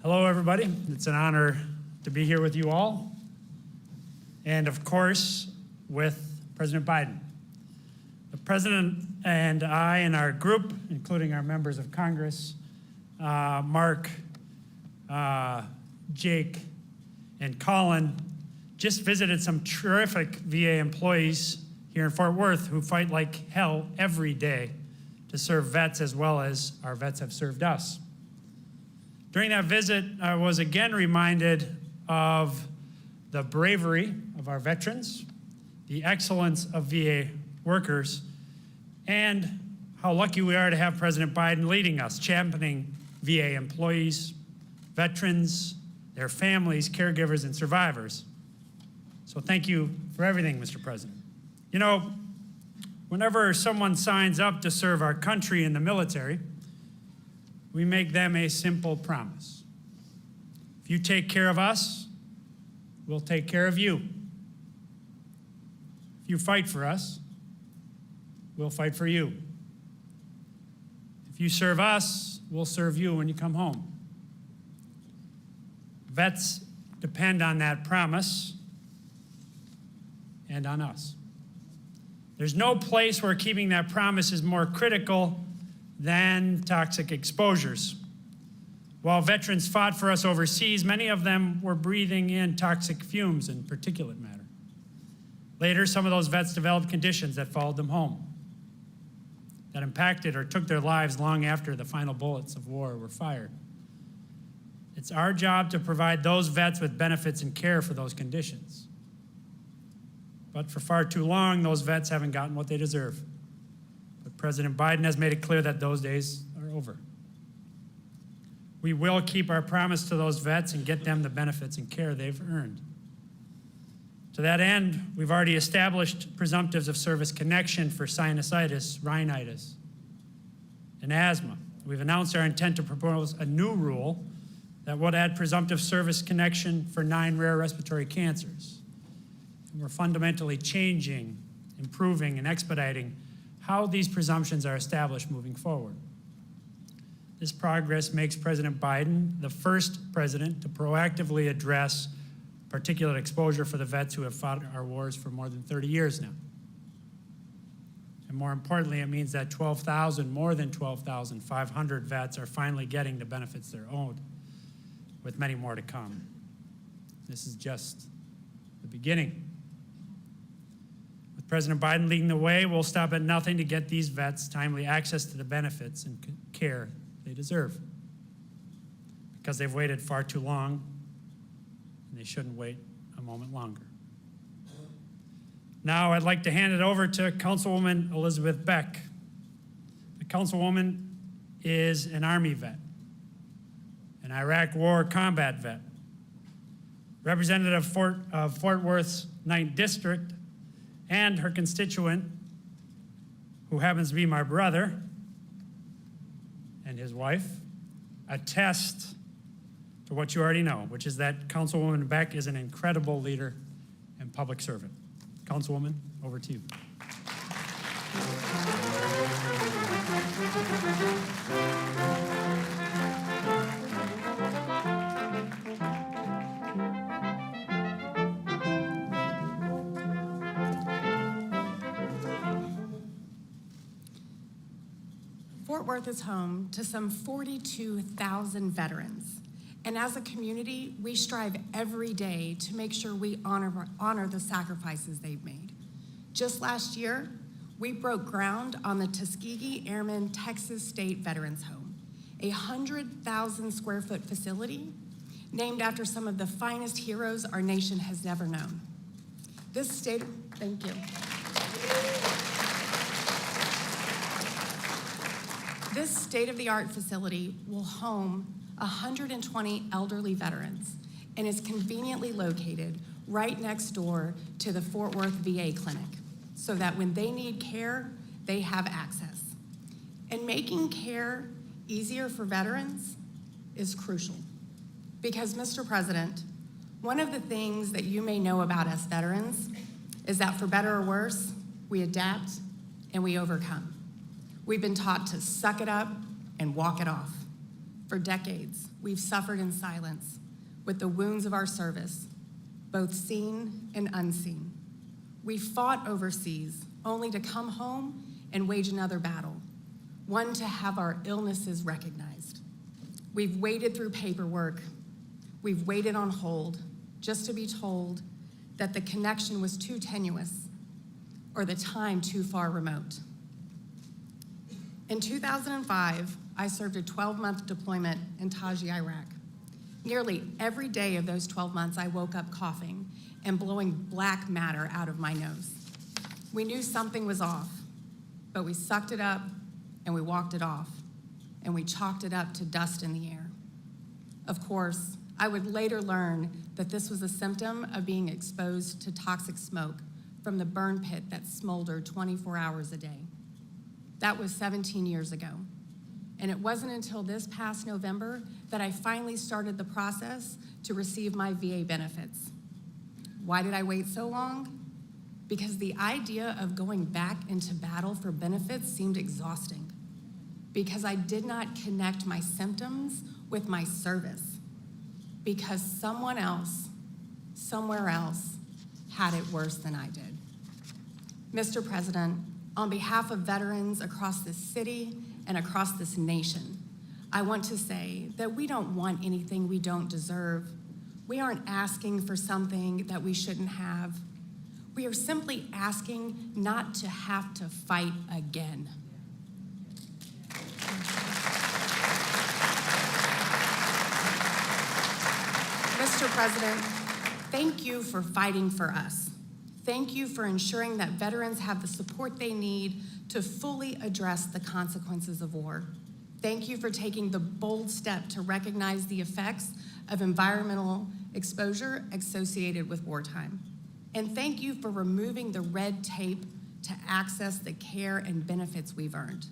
Hello, everybody. It's an honor to be here with you all, and of course, with President Biden. The President and I and our group, including our members of Congress, Mark, Jake, and Colin, just visited some terrific VA employees here in Fort Worth who fight like hell every day to serve vets as well as our vets have served us. During that visit, I was again reminded of the bravery of our veterans, the excellence of VA workers, and how lucky we are to have President Biden leading us, championing VA employees, veterans, their families, caregivers, and survivors. So thank you for everything, Mr. President. You know, whenever someone signs up to serve our country in the military, we make them a simple promise. If you take care of us, we'll take care of you. If you fight for us, we'll fight for you. If you serve us, we'll serve you when you come home. Vets depend on that promise and on us. There's no place where keeping that promise is more critical than toxic exposures. While veterans fought for us overseas, many of them were breathing in toxic fumes and particulate matter. Later, some of those vets developed conditions that followed them home, that impacted or took their lives long after the final bullets of war were fired. It's our job to provide those vets with benefits and care for those conditions. But for far too long, those vets haven't gotten what they deserve. But President Biden has made it clear that those days are over. We will keep our promise to those vets and get them the benefits and care they've earned. To that end, we've already established presumptives of service connection for sinusitis, rhinitis, and asthma. We've announced our intent to propose a new rule that would add presumptive service connection for 9 rare respiratory cancers. And we're fundamentally changing, improving, and expediting how these presumptions are established moving forward. This progress makes President Biden the first president to proactively address particulate exposure for the vets who have fought our wars for more than 30 years now. And more importantly, it means that more than 12,500 vets are finally getting the benefits they're owed, with many more to come. This is just the beginning. With President Biden leading the way, we'll stop at nothing to get these vets timely access to the benefits and care they deserve, because they've waited far too long, and they shouldn't wait a moment longer. Now I'd like to hand it over to Councilwoman Elizabeth Beck. The Councilwoman is an Army vet, an Iraq War combat vet, representative of Fort Worth's 9th District, and her constituent, who happens to be my brother and his wife, attest to what you already know, which is that Councilwoman Beck is an incredible leader and public servant. Councilwoman, over to you. Fort Worth is home to some 42,000 veterans. And as a community, we strive every day to make sure we honor the sacrifices they've made. Just last year, we broke ground on the Tuskegee Airmen Texas State Veterans Home, a 100,000 square foot facility named after some of the finest heroes our nation has never known. Thank you. This state-of-the-art facility will home 120 elderly veterans and is conveniently located right next door to the Fort Worth VA clinic, so that when they need care, they have access. And making care easier for veterans is crucial because, Mr. President, one of the things that you may know about us veterans is that for better or worse, we adapt and we overcome. We've been taught to suck it up and walk it off. For decades, we've suffered in silence with the wounds of our service, both seen and unseen. We fought overseas only to come home and wage another battle, one to have our illnesses recognized. We've waded through paperwork. We've waited on hold just to be told that the connection was too tenuous or the time too far remote. In 2005, I served a 12-month deployment in Taji, Iraq. Nearly every day of those 12 months, I woke up coughing and blowing black matter out of my nose. We knew something was off, but we sucked it up and we walked it off, and we chalked it up to dust in the air. Of course, I would later learn that this was a symptom of being exposed to toxic smoke from the burn pit that smoldered 24 hours a day. That was 17 years ago. And it wasn't until this past November that I finally started the process to receive my VA benefits. Why did I wait so long? Because the idea of going back into battle for benefits seemed exhausting. Because I did not connect my symptoms with my service. Because someone else, somewhere else, had it worse than I did. Mr. President, on behalf of veterans across this city and across this nation, I want to say that we don't want anything we don't deserve. We aren't asking for something that we shouldn't have. We are simply asking not to have to fight again. Mr. President, thank you for fighting for us. Thank you for ensuring that veterans have the support they need to fully address the consequences of war. Thank you for taking the bold step to recognize the effects of environmental exposure associated with wartime. And thank you for removing the red tape to access the care and benefits we've earned.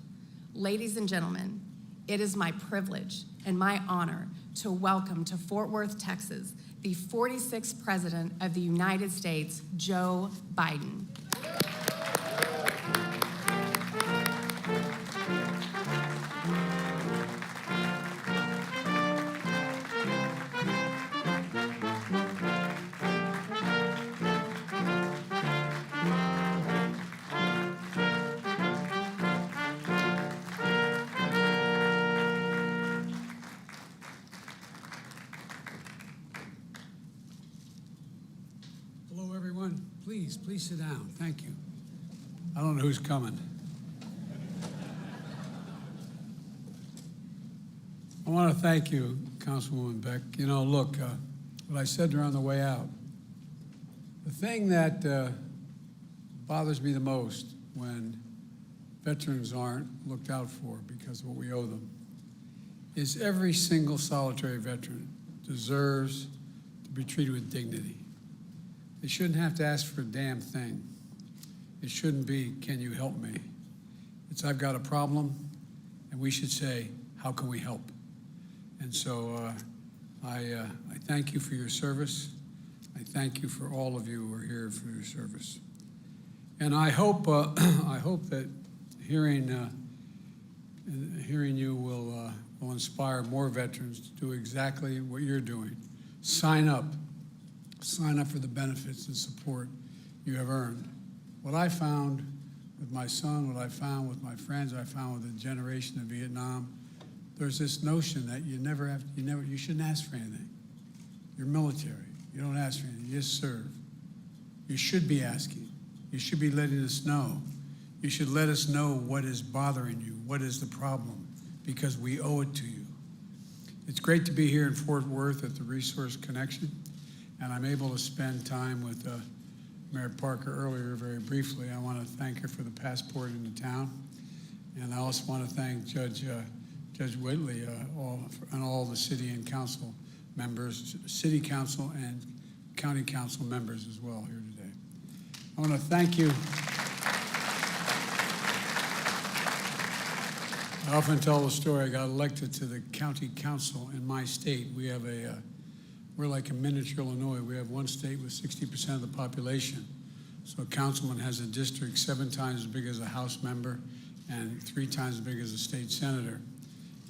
Ladies and gentlemen, it is my privilege and my honor to welcome to Fort Worth, Texas, the 46th President of the United States, Joe Biden. Hello, everyone. Please sit down. Thank you. I don't know who's coming. I want to thank you, Councilwoman Beck. You know, look, what I said to her on the way out, the thing that bothers me the most when veterans aren't looked out for because of what we owe them is every single solitary veteran deserves to be treated with dignity. They shouldn't have to ask for a damn thing. It shouldn't be, can you help me? It's, I've got a problem, and we should say, how can we help? And so I thank you for your service. I thank you for all of you who are here for your service. And I hope that hearing you will inspire more veterans to do exactly what you're doing. Sign up for the benefits and support you have earned. What I found with my son, what I found with my friends, I found with the generation of Vietnam, there's this notion that you shouldn't ask for anything. You're military. You don't ask for anything. You just serve. You should be asking. You should be letting us know. You should let us know what is bothering you, what is the problem, because we owe it to you. It's great to be here in Fort Worth at the Resource Connection, and I'm able to spend time with Mayor Parker earlier very briefly. I want to thank her for the passport into town, and I also want to thank Judge Whitley and all the city and council members, city council and county council members as well here today. I want to thank you. I often tell the story. I got elected to the county council in my state. We have we're like a miniature Illinois. We have one state with 60% of the population. So a councilman has a district 7 times as big as a House member and 3 times as big as a state senator.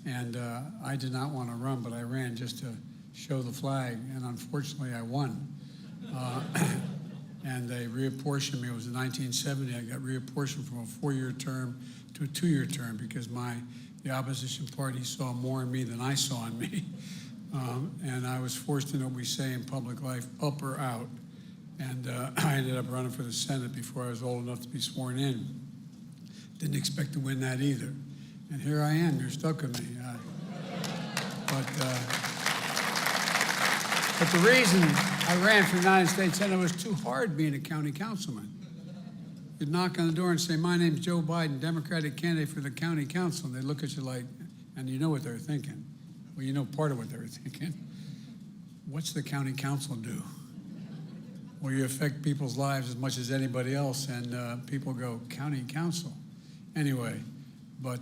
And I did not want to run, but I ran just to show the flag, and unfortunately I won. And they reapportioned me. It was in 1970. I got reapportioned from a 4-year term to a 2-year term because the opposition party saw more in me than I saw in me. And I was forced to know what we say in public life, up or out. And I ended up running for the Senate before I was old enough to be sworn in. Didn't expect to win that either. And here I am, you're stuck with me. But the reason I ran for the United States Senate was too hard being a county councilman. You'd knock on the door and say, my name's Joe Biden, Democratic candidate for the county council. And they look at you like, and you know what they're thinking. Well, you know part of what they were thinking. What's the county council do? Well, you affect people's lives as much as anybody else, and people go, county council. Anyway, but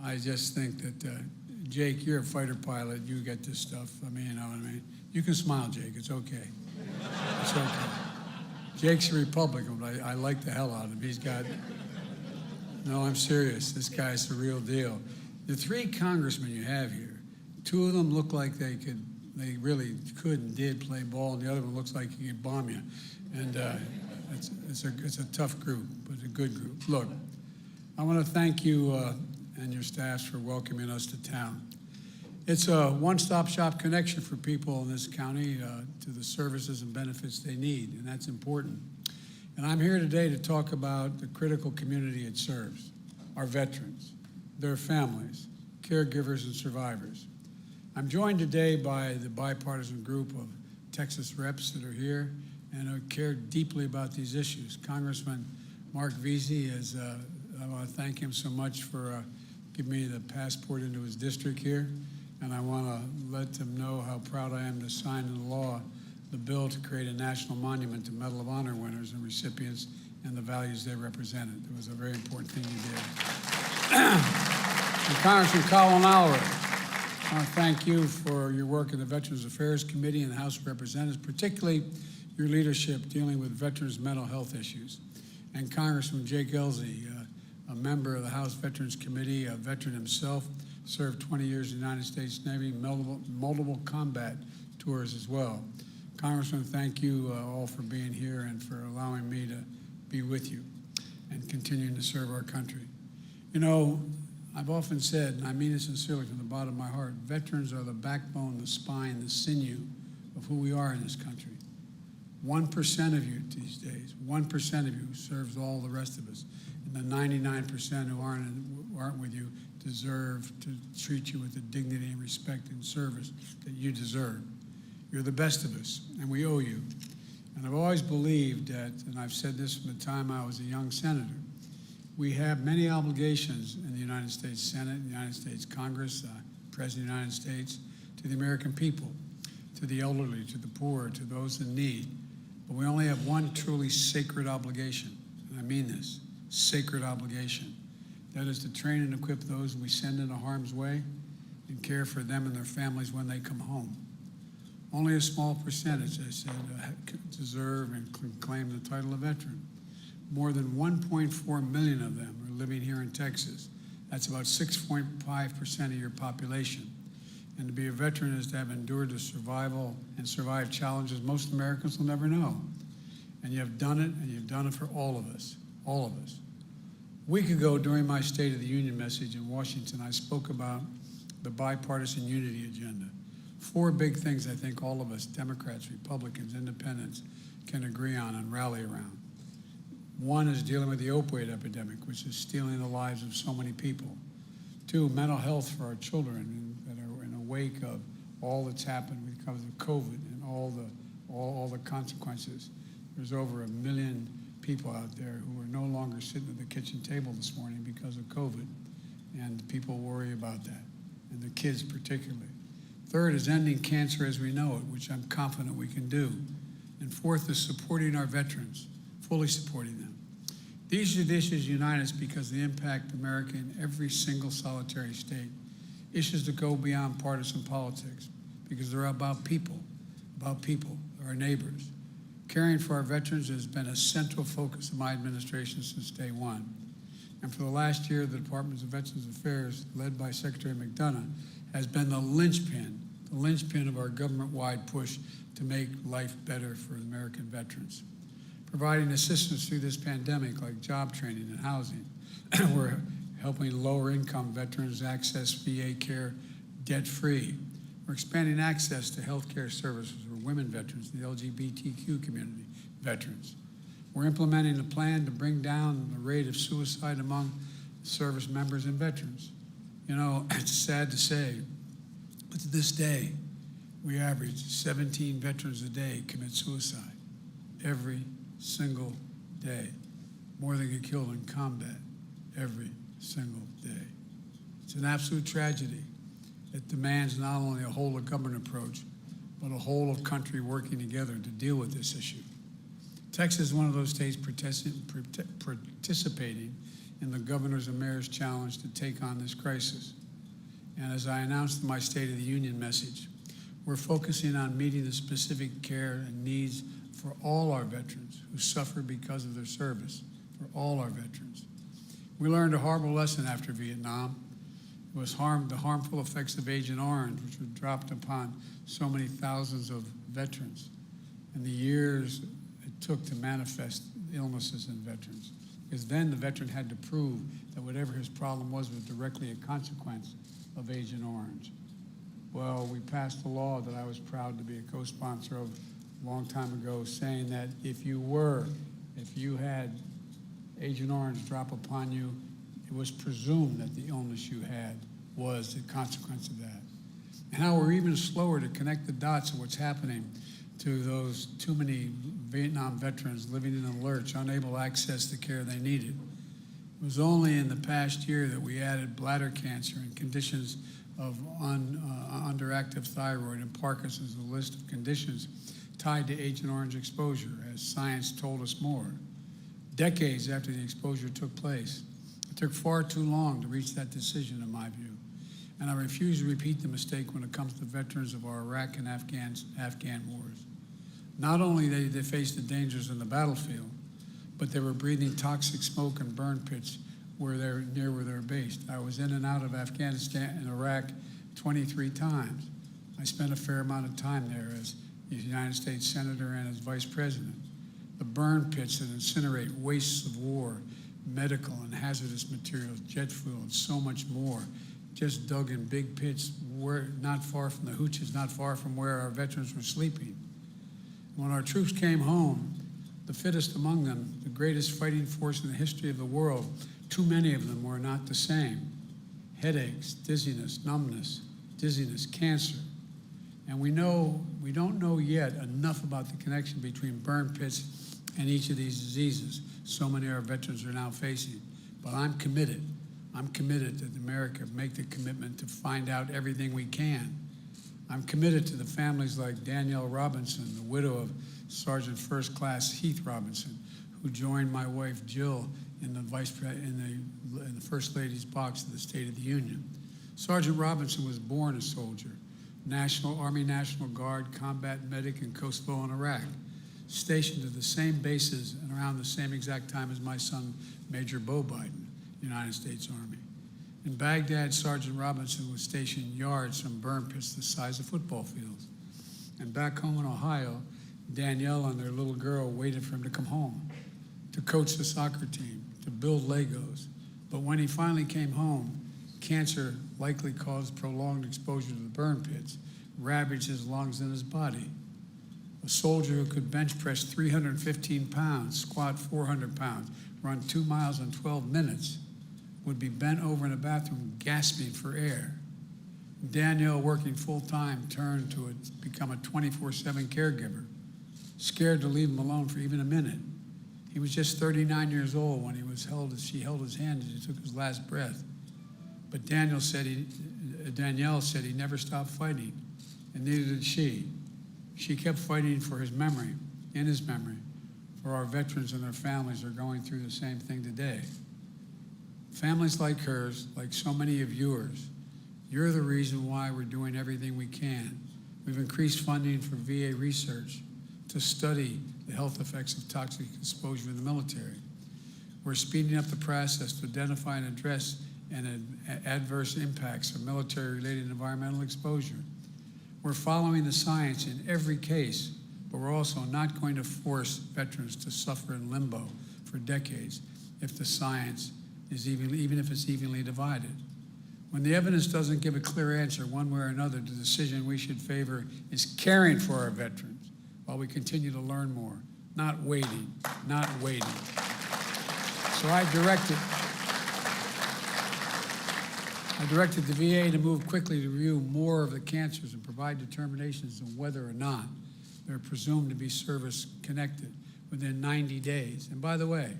I just think that, Jake, you're a fighter pilot. You get this stuff. I mean, you know what I mean? You can smile, Jake. It's okay. It's okay. Jake's a Republican, but I like the hell out of him. He's got, no, I'm serious. This guy's the real deal. The 3 congressmen you have here, 2 of them look like they really could and did play ball, and the other one looks like he could bomb you. And it's a tough group, but a good group. Look, I want to thank you and your staffs for welcoming us to town. It's a one-stop shop connection for people in this county to the services and benefits they need, and that's important. And I'm here today to talk about the critical community it serves, our veterans, their families, caregivers, and survivors. I'm joined today by the bipartisan group of Texas reps that are here and who care deeply about these issues. Congressman Mark Veazey, I want to thank him so much for giving me the passport into his district here. And I want to let them know how proud I am to sign into law the bill to create a national monument to Medal of Honor winners and recipients and the values they represented. It was a very important thing you did. And Congressman Colin Allred, I want to thank you for your work in the Veterans Affairs Committee and the House of Representatives, particularly your leadership dealing with veterans' mental health issues. And Congressman Jake Ellzey, a member of the House Veterans Committee, a veteran himself, served 20 years in the United States Navy, multiple combat tours as well. Congressman, thank you all for being here and for allowing me to be with you and continuing to serve our country. You know, I've often said, and I mean it sincerely from the bottom of my heart, veterans are the backbone, the spine, the sinew of who we are in this country. 1% of you these days, 1% of you serves all the rest of us. And the 99% who aren't with you deserve to treat you with the dignity and respect and service that you deserve. You're the best of us, and we owe you. And I've always believed that, and I've said this from the time I was a young senator, we have many obligations in the United States Senate, the United States Congress, President of the United States, to the American people, to the elderly, to the poor, to those in need. But we only have one truly sacred obligation, and I mean this, sacred obligation. That is to train and equip those we send into harm's way and care for them and their families when they come home. Only a small percentage, I said, deserve and claim the title of veteran. More than 1.4 million of them are living here in Texas. That's about 6.5% of your population. And to be a veteran is to have endured the survival and survived challenges most Americans will never know. And you have done it, and you've done it for all of us, all of us. A week ago, during my State of the Union message in Washington, I spoke about the bipartisan unity agenda. 4 big things I think all of us, Democrats, Republicans, Independents, can agree on and rally around. One is dealing with the opioid epidemic, which is stealing the lives of so many people. 2, mental health for our children that are in the wake of all that's happened because of COVID and all the consequences. There's over 1 million people out there who are no longer sitting at the kitchen table this morning because of COVID, and people worry about that, and the kids particularly. 3rd is ending cancer as we know it, which I'm confident we can do. And 4th is supporting our veterans, fully supporting them. These are the issues unite us because they impact America in every single solitary state. Issues that go beyond partisan politics because they're about people, our neighbors. Caring for our veterans has been a central focus of my administration since day one. And for the last year, the Department of Veterans Affairs, led by Secretary McDonough, has been the linchpin of our government-wide push to make life better for American veterans. Providing assistance through this pandemic, like job training and housing. We're helping lower-income veterans access VA care debt-free. We're expanding access to health care services for women veterans and the LGBTQ community veterans. We're implementing a plan to bring down the rate of suicide among service members and veterans. You know, it's sad to say, but to this day, we average 17 veterans a day commit suicide. Every single day. More than get killed in combat every single day. It's an absolute tragedy that demands not only a whole of government approach, but a whole of country working together to deal with this issue. Texas is one of those states participating in the Governors and Mayors Challenge to take on this crisis. And as I announced in my State of the Union message, we're focusing on meeting the specific care and needs for all our veterans who suffer because of their service, for all our veterans. We learned a horrible lesson after Vietnam. It was the harmful effects of Agent Orange, which were dropped upon so many thousands of veterans, and the years it took to manifest illnesses in veterans. Because then the veteran had to prove that whatever his problem was directly a consequence of Agent Orange. Well, we passed a law that I was proud to be a co-sponsor of a long time ago, saying that if you had Agent Orange drop upon you, it was presumed that the illness you had was the consequence of that. And how we're even slower to connect the dots of what's happening to those too many Vietnam veterans living in a lurch, unable to access the care they needed. It was only in the past year that we added bladder cancer and conditions of underactive thyroid and Parkinson's, a list of conditions tied to Agent Orange exposure, as science told us more. Decades after the exposure took place, it took far too long to reach that decision, in my view. And I refuse to repeat the mistake when it comes to veterans of our Iraq and Afghan wars. Not only did they face the dangers in the battlefield, but they were breathing toxic smoke and burn pits where they were based. I was in and out of Afghanistan and Iraq 23 times. I spent a fair amount of time there as a United States Senator and as Vice President. The burn pits that incinerate wastes of war, medical and hazardous materials, jet fuel, and so much more, just dug in big pits not far from the hooches, not far from where our veterans were sleeping. When our troops came home, the fittest among them, the greatest fighting force in the history of the world, too many of them were not the same. Headaches, dizziness, numbness, cancer. And we don't know yet enough about the connection between burn pits and each of these diseases so many of our veterans are now facing. But I'm committed that America make the commitment to find out everything we can. I'm committed to the families like Danielle Robinson, the widow of Sergeant First Class Heath Robinson, who joined my wife Jill in the First Lady's box of the State of the Union. Sergeant Robinson was born a soldier, Army National Guard, combat medic in Kosovo and Iraq, stationed at the same bases and around the same exact time as my son, Major Bo Biden, United States Army. In Baghdad, Sergeant Robinson was stationed yards from burn pits the size of football fields. And back home in Ohio, Danielle and their little girl waited for him to come home, to coach the soccer team, to build Legos. But when he finally came home, cancer likely caused prolonged exposure to the burn pits, ravaged his lungs and his body. A soldier who could bench press 315 pounds, squat 400 pounds, run 2 miles in 12 minutes, would be bent over in a bathroom gasping for air. Danielle, working full-time, turned to become a 24/7 caregiver, scared to leave him alone for even a minute. He was just 39 years old when she held his hand as he took his last breath. But Danielle said he never stopped fighting, and neither did she. She kept fighting for his memory, in his memory, for our veterans and their families are going through the same thing today. Families like hers, like so many of yours, you're the reason why we're doing everything we can. We've increased funding for VA research to study the health effects of toxic exposure in the military. We're speeding up the process to identify and address adverse impacts of military-related environmental exposure. We're following the science in every case, but we're also not going to force veterans to suffer in limbo for decades if the science is even if it's evenly divided. When the evidence doesn't give a clear answer one way or another, the decision we should favor is caring for our veterans while we continue to learn more, not waiting, not waiting. So I directed the VA to move quickly to review more of the cancers and provide determinations on whether or not they're presumed to be service-connected within 90 days. And by the way,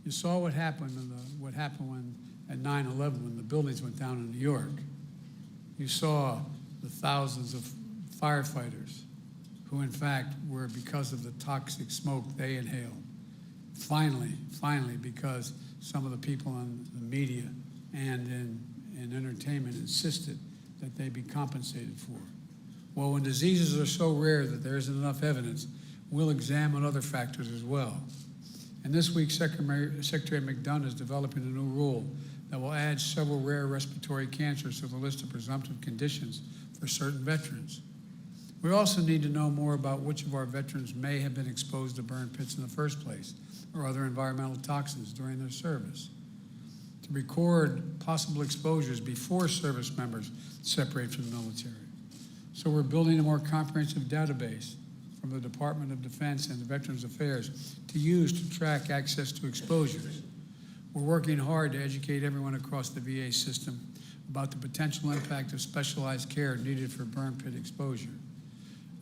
you saw what happened when at 9/11 when the buildings went down in New York. You saw the thousands of firefighters who, in fact, were because of the toxic smoke they inhaled. Finally, because some of the people in the media and in entertainment insisted that they be compensated for. Well, when diseases are so rare that there isn't enough evidence, we'll examine other factors as well. And this week, Secretary McDonough is developing a new rule that will add several rare respiratory cancers to the list of presumptive conditions for certain veterans. We also need to know more about which of our veterans may have been exposed to burn pits in the first place or other environmental toxins during their service. To record possible exposures before service members separate from the military. So we're building a more comprehensive database from the Department of Defense and the Veterans Affairs to use to track access to exposures. We're working hard to educate everyone across the VA system about the potential impact of specialized care needed for burn pit exposure,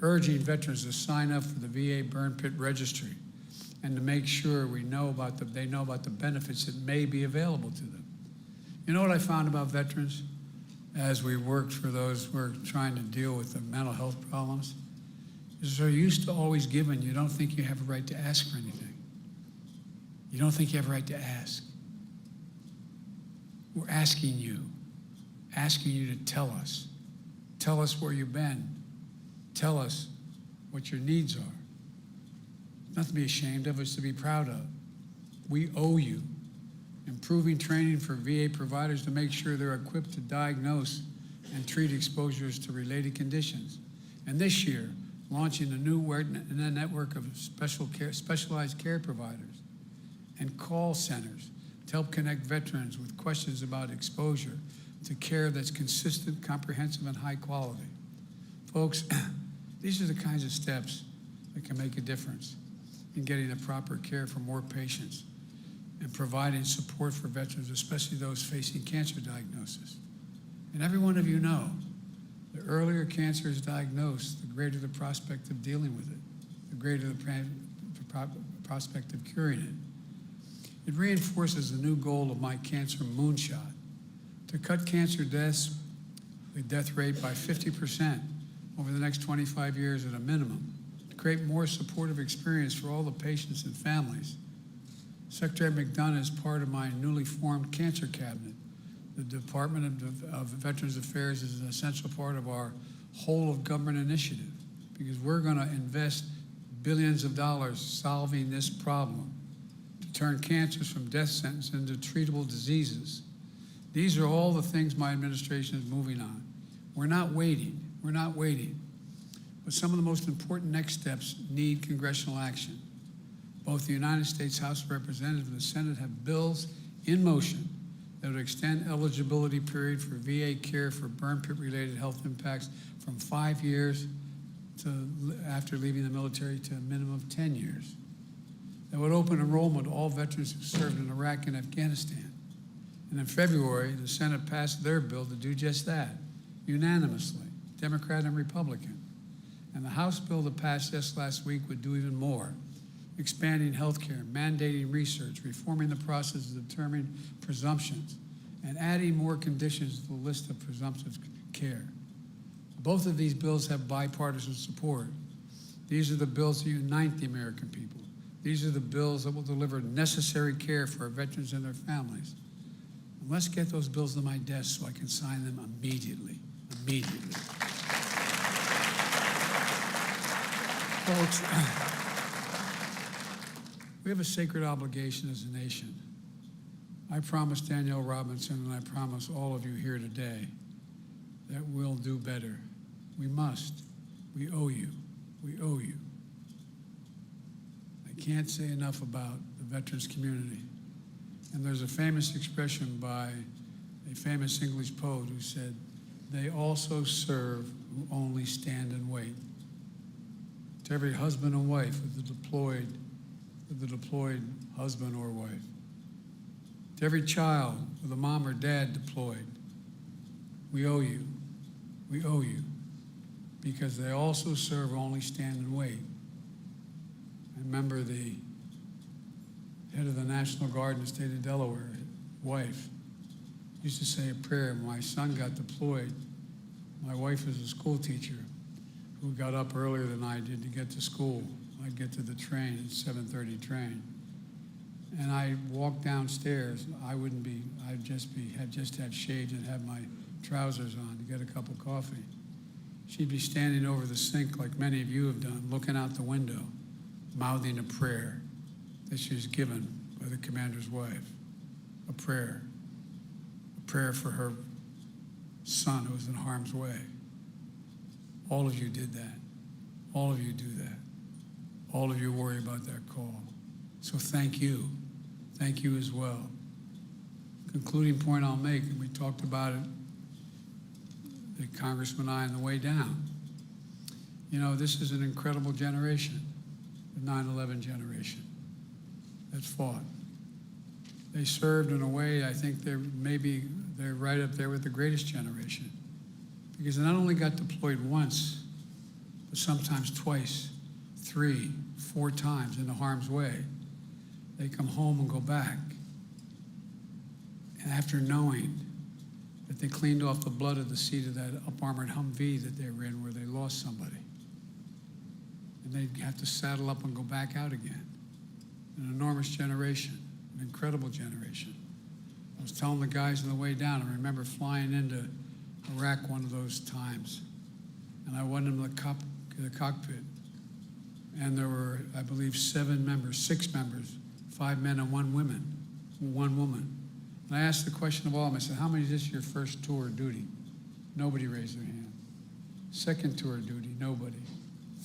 urging veterans to sign up for the VA Burn Pit Registry and to make sure they know about the benefits that may be available to them. You know what I found about veterans as we worked for those who are trying to deal with the mental health problems? Is they're used to always giving. You don't think you have a right to ask for anything. You don't think you have a right to ask. We're asking you to tell us. Tell us where you've been. Tell us what your needs are. Nothing to be ashamed of, it's to be proud of. We owe you. Improving training for VA providers to make sure they're equipped to diagnose and treat exposures to related conditions. And this year, launching a new network of specialized care providers and call centers to help connect veterans with questions about exposure to care that's consistent, comprehensive, and high quality. Folks, these are the kinds of steps that can make a difference in getting the proper care for more patients and providing support for veterans, especially those facing cancer diagnosis. And every one of you know, the earlier cancer is diagnosed, the greater the prospect of dealing with it, the greater the prospect of curing it. It reinforces the new goal of my cancer moonshot, to cut cancer deaths, the death rate by 50% over the next 25 years at a minimum, to create more supportive experience for all the patients and families. Secretary McDonough is part of my newly formed Cancer Cabinet. The Department of Veterans Affairs is an essential part of our whole of government initiative because we're going to invest billions of dollars solving this problem to turn cancers from death sentence into treatable diseases. These are all the things my administration is moving on. We're not waiting. We're not waiting. But some of the most important next steps need congressional action. Both the United States House of Representatives and the Senate have bills in motion that would extend eligibility period for VA care for burn pit-related health impacts from 5 years after leaving the military to a minimum of 10 years. That would open enrollment to all veterans who served in Iraq and Afghanistan. And in February, the Senate passed their bill to do just that, unanimously, Democrat and Republican. And the House bill that passed just last week would do even more, expanding health care, mandating research, reforming the process of determining presumptions, and adding more conditions to the list of presumptive care. Both of these bills have bipartisan support. These are the bills that unite the American people. These are the bills that will deliver necessary care for our veterans and their families. And let's get those bills to my desk so I can sign them immediately. Folks, we have a sacred obligation as a nation I promise Danielle Robinson, and I promise all of you here today, that we'll do better. We must. We owe you. We owe you. I can't say enough about the veterans community. And there's a famous expression by a famous English poet who said, "They also serve who only stand and wait." To every husband and wife with the deployed husband or wife. To every child with a mom or dad deployed, we owe you. We owe you. Because they also serve who only stand and wait. I remember the head of the National Guard in the state of Delaware, wife, used to say a prayer. When my son got deployed, my wife was a school teacher who got up earlier than I did to get to school. I'd get to the train at 7:30 train. And I walked downstairs. I'd just had shaved and had my trousers on to get a cup of coffee. She'd be standing over the sink like many of you have done, looking out the window, mouthing a prayer that she was given by the commander's wife. A prayer for her son who was in harm's way. All of you did that. All of you do that. All of you worry about that call. So thank you. Thank you as well. Concluding point I'll make, and we talked about it, the Congressman and I on the way down. You know, this is an incredible generation, the 9/11 generation that fought. They served in a way I think they're right up there with the greatest generation, because they not only got deployed once, but sometimes twice, 3, 4 times into harm's way. They come home and go back. And after knowing that they cleaned off the blood of the seat of that up-armored Humvee that they were in where they lost somebody, and they'd have to saddle up and go back out again. An enormous generation, an incredible generation. I was telling the guys on the way down, I remember flying into Iraq one of those times, and I went in the cockpit, and there were, I believe, 6 members, 5 men and 1 woman. And I asked the question of all of them, I said, how many is this your first tour of duty? Nobody raised their hand. Second tour of duty, nobody.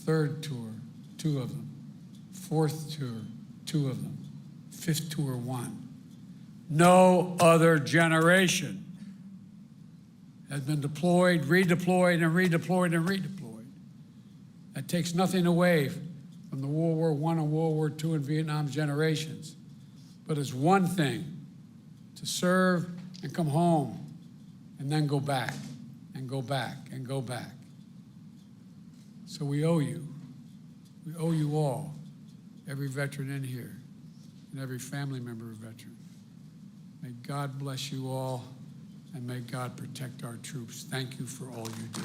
Third tour, 2 of them. Fourth tour, 2 of them. Fifth tour, 1. No other generation has been deployed, redeployed, and redeployed, and redeployed. That takes nothing away from the World War I and World War II and Vietnam generations. But it's one thing to serve and come home and then go back and go back and go back. So we owe you. We owe you all, every veteran in here and every family member of veteran. May God bless you all, and may God protect our troops. Thank you for all you do.